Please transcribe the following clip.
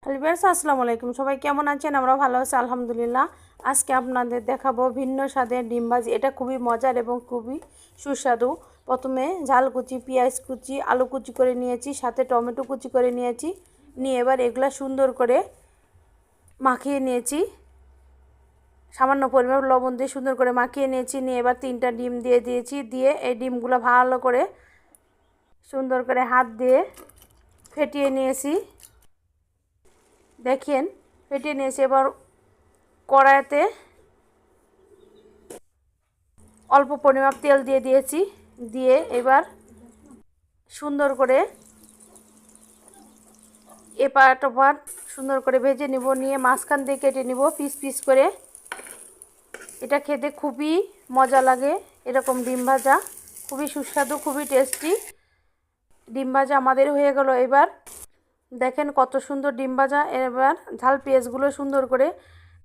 Hello viewers, আসসালামু আলাইকুম। সবাই কেমন আছেন? আমরা ভালো আছি আলহামদুলিল্লাহ। আজকে আপনাদের দেখাবো ভিন্ন স্বাদের ডিম ভাজি। এটা খুবই মজার এবং খুবই সুস্বাদু। প্রথমে ঝাল কুচি, পেঁয়াজ কুচি, আলু কুচি করে নিয়েছি, সাথে টমেটো কুচি করে নিয়েছি। নিয়ে এবার এগুলা সুন্দর করে মাখিয়ে নিয়েছি। সামান্য পরিমাণ লবণ দিয়ে সুন্দর করে মাখিয়ে নিয়েছি। নিয়ে এবার 3টা ডিম দিয়ে দিয়েছি। দিয়ে এই ডিমগুলো ভালো করে সুন্দর করে হাত দিয়ে ফেটিয়ে নিয়েছি। দেখেন ফেটিয়ে নিয়েছি। এবার কড়াইতে অল্প পরিমাণ তেল দিয়ে দিয়েছি। দিয়ে এবার সুন্দর করে এপাট ওপাট সুন্দর করে ভেজে নিব। নিয়ে মাঝখান দিয়ে কেটে নিব পিস পিস করে। এটা খেতে খুবই মজা লাগে। এরকম ডিম ভাজা খুবই সুস্বাদু, খুবই টেস্টি। ডিম ভাজা আমাদের হয়ে গেল। এবার দেখেন কত সুন্দর ডিম ভাজা। এবার ঝাল পেঁয়াজগুলো সুন্দর করে